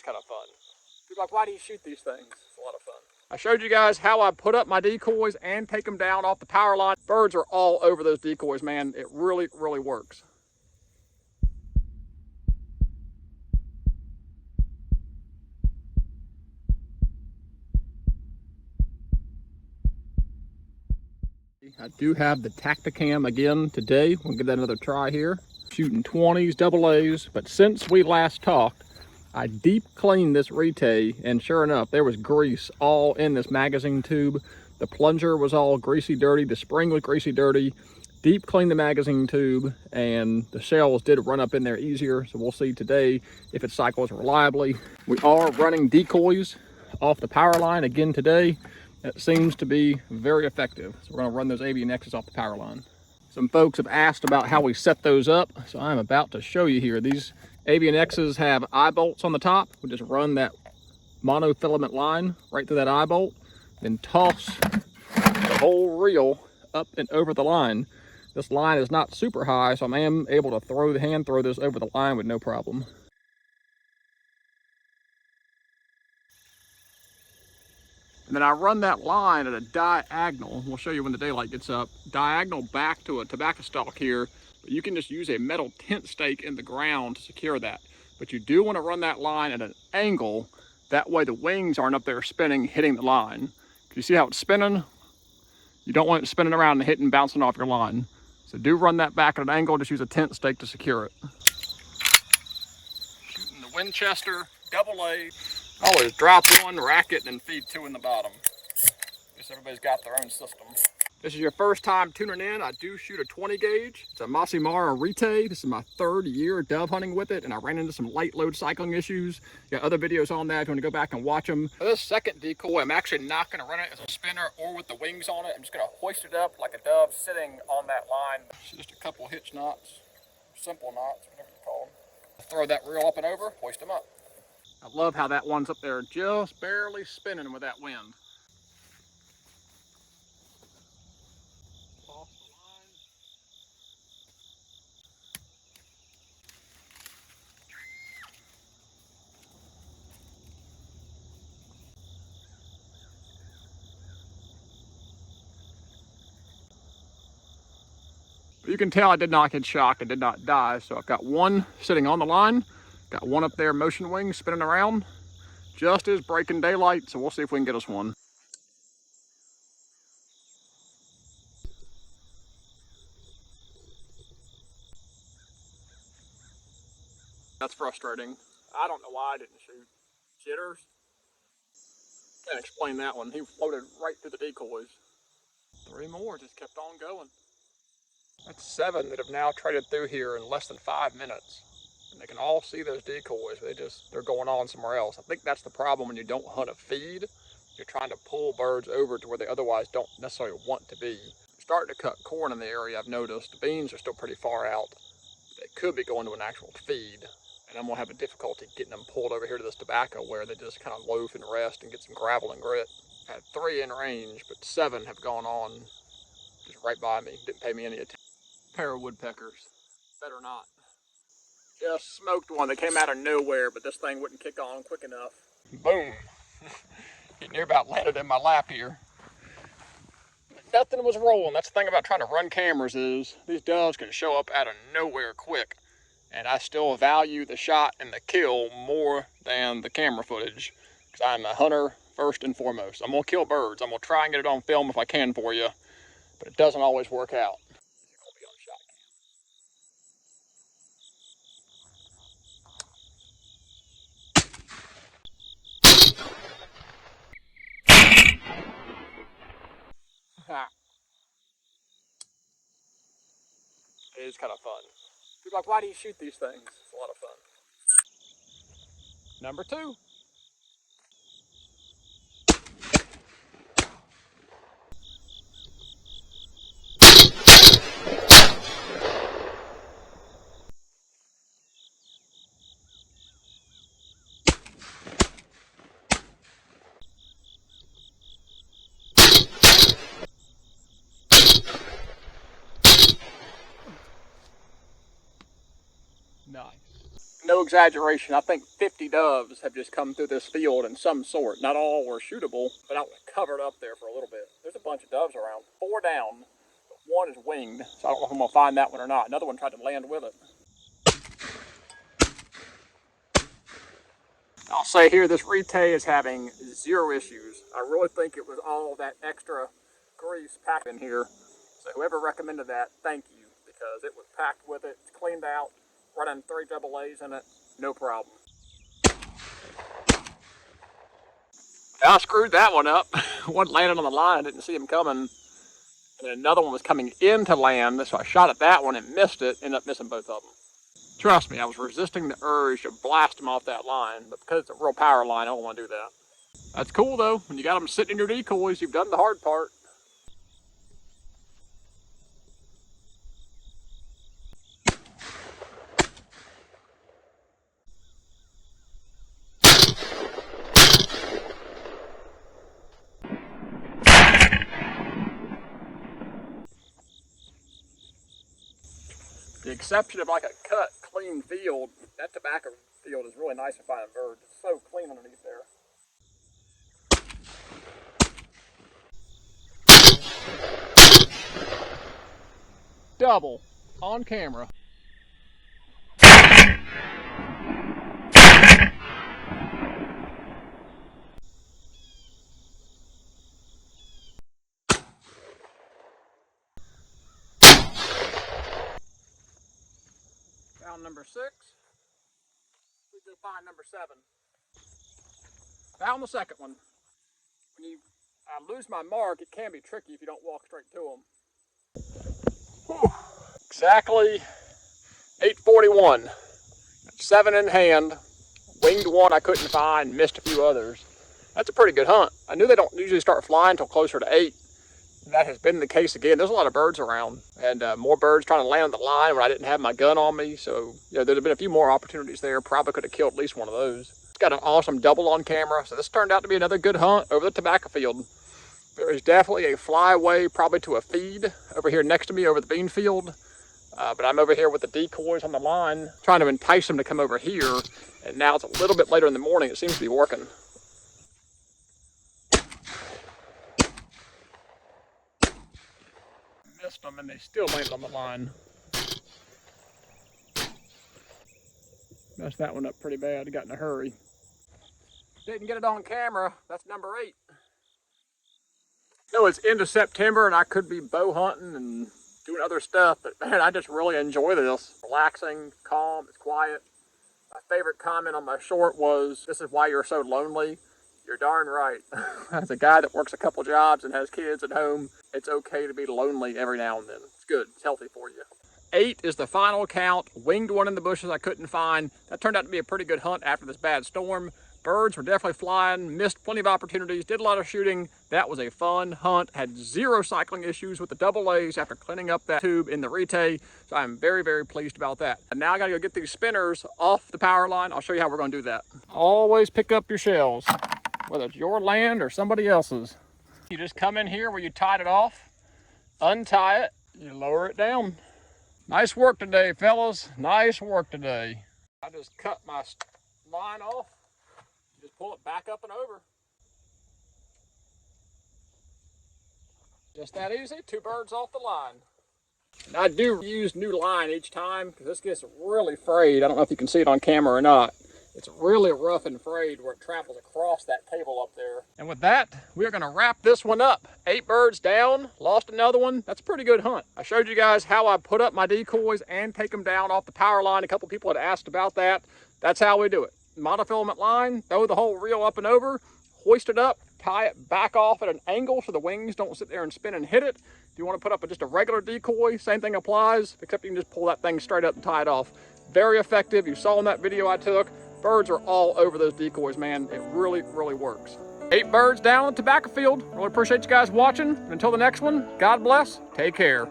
kind of fun. People are like, why do you shoot these things? It's a lot of fun. I showed you guys how I put up my decoys and take them down off the power line. Birds are all over those decoys, man. It really, really works. I do have the Tacticam again today. We'll give that another try here. Shooting 20s, double A's, but since we last talked, I deep cleaned this retay, and sure enough, there was grease all in this magazine tube. The plunger was all greasy dirty, the spring was greasy dirty. Deep cleaned the magazine tube, and the shells did run up in there easier, so we'll see today if it cycles reliably. We are running decoys off the power line again today. That seems to be very effective. So we're gonna run those avian X's off the power line. Some folks have asked about how we set those up, so I'm about to show you here. These avian X's have eye bolts on the top. We just run that monofilament line right through that eye bolt, then toss the whole reel up and over the line. This line is not super high, so I am able to throw this over the line with no problem. And then I run that line at a diagonal. We'll show you when the daylight gets up. Diagonal back to a tobacco stalk here. But you can just use a metal tent stake in the ground to secure that. But you do want to run that line at an angle. That way the wings aren't up there spinning, hitting the line. You see how it's spinning? You don't want it spinning around and hitting, bouncing off your line. So do run that back at an angle. Just use a tent stake to secure it. Shooting the Winchester double A. Always drop one, rack it, and then feed two in the bottom. Guess everybody's got their own system. This is your first time tuning in. I do shoot a 20 gauge. It's a Masimara Retay. This is my 3rd year dove hunting with it, and I ran into some light load cycling issues. Got other videos on that if you want to go back and watch them. For this second decoy, I'm actually not going to run it as a spinner or with the wings on it. I'm just going to hoist it up like a dove sitting on that line. It's just a couple hitch knots, simple knots, whatever you call them. Throw that reel up and over, hoist them up. I love how that one's up there just barely spinning with that wind. Off the line. But you can tell I did not get shocked, I did not die. So I've got one sitting on the line, got one up there motion wing spinning around. Just is breaking daylight, so we'll see if we can get us one. That's frustrating. I don't know why I didn't shoot. Jitters? Can't explain that one. He floated right through the decoys. 3 more, just kept on going. That's 7 that have now traded through here in less than 5 minutes. And they can all see those decoys. They're going on somewhere else. I think that's the problem when you don't hunt a feed. You're trying to pull birds over to where they otherwise don't necessarily want to be. They're starting to cut corn in the area, I've noticed. The beans are still pretty far out. They could be going to an actual feed. And I'm gonna have a difficulty getting them pulled over here to this tobacco where they just kind of loaf and rest and get some gravel and grit. I had 3 in range, but 7 have gone on just right by me. Didn't pay me any attention. Pair of woodpeckers. Better not. Just smoked one that came out of nowhere, but this thing wouldn't kick on quick enough. Boom. It near about landed in my lap here. Nothing was rolling. That's the thing about trying to run cameras is these doves can show up out of nowhere quick. And I still value the shot and the kill more than the camera footage. Because I'm a hunter first and foremost. I'm going to kill birds. I'm going to try and get it on film if I can for you. But it doesn't always work out. It is kind of fun. People are like, why do you shoot these things? It's a lot of fun. Number 2. Nice. No exaggeration, I think 50 doves have just come through this field in some sort. Not all were shootable, but I was covered up there for a little bit. There's a bunch of doves around. 4 down, but 1 is winged, so I don't know if I'm going to find that one or not. Another one tried to land with it. I'll say here, this Rete is having 0 issues. I really think it was all that extra grease packed in here. So whoever recommended that, thank you, because it was packed with it, it's cleaned out, running 3 double A's in it, no problem. I screwed that one up. One landed on the line, I didn't see him coming. And another one was coming into land, so I shot at that one and missed it, ended up missing both of them. Trust me, I was resisting the urge to blast them off that line, but because it's a real power line, I don't want to do that. That's cool though. When you got them sitting in your decoys, you've done the hard part. The exception of like a cut, clean field, that tobacco field is really nice to find birds. It's so clean underneath there. Double on camera. Found number 6. We go find number 7. Found the second one. When I lose my mark, it can be tricky if you don't walk straight to them. Whew. Exactly 8:41. 7 in hand. Winged 1 I couldn't find, missed a few others. That's a pretty good hunt. I knew they don't usually start flying until closer to 8. That has been the case again. There's a lot of birds around, and more birds trying to land on the line when I didn't have my gun on me. So, there'd have been a few more opportunities there. Probably could have killed at least one of those. It's got an awesome double on camera. So this turned out to be another good hunt over the tobacco field. There is definitely a flyway, probably to a feed over here next to me over the bean field. But I'm over here with the decoys on the line, trying to entice them to come over here. And now it's a little bit later in the morning. It seems to be working. Missed them, and they still landed on the line. Messed that one up pretty bad. I got in a hurry. Didn't get it on camera. That's number 8. It's end of September, and I could be bow hunting and doing other stuff, but man, I just really enjoy this. Relaxing, calm, it's quiet. My favorite comment on my short was, "This is why you're so lonely." You're darn right. As a guy that works a couple jobs and has kids at home, it's okay to be lonely every now and then. It's good. It's healthy for you. 8 is the final count. Winged 1 in the bushes I couldn't find. That turned out to be a pretty good hunt after this bad storm. Birds were definitely flying, missed plenty of opportunities, did a lot of shooting. That was a fun hunt. Had 0 cycling issues with the double A's after cleaning up that tube in the Rete. So I'm very, very pleased about that. And now I gotta go get these spinners off the power line. I'll show you how we're gonna do that. Always pick up your shells, whether it's your land or somebody else's. You just come in here where you tied it off, untie it, you lower it down. Nice work today, fellas. Nice work today. I just cut my line off. Just pull it back up and over. Just that easy. 2 birds off the line. And I do use new line each time because this gets really frayed. I don't know if you can see it on camera or not. It's really rough and frayed where it travels across that table up there. And with that, we're going to wrap this one up. 8 birds down, lost another one. That's a pretty good hunt. I showed you guys how I put up my decoys and take them down off the power line. A couple people had asked about that. That's how we do it. Monofilament line, throw the whole reel up and over, hoist it up, tie it back off at an angle so the wings don't sit there and spin and hit it. If you want to put up just a regular decoy, same thing applies, except you can just pull that thing straight up and tie it off. Very effective. You saw in that video I took, birds are all over those decoys, man. It really, really works. 8 birds down on the tobacco field. Really appreciate you guys watching. Until the next one, God bless. Take care.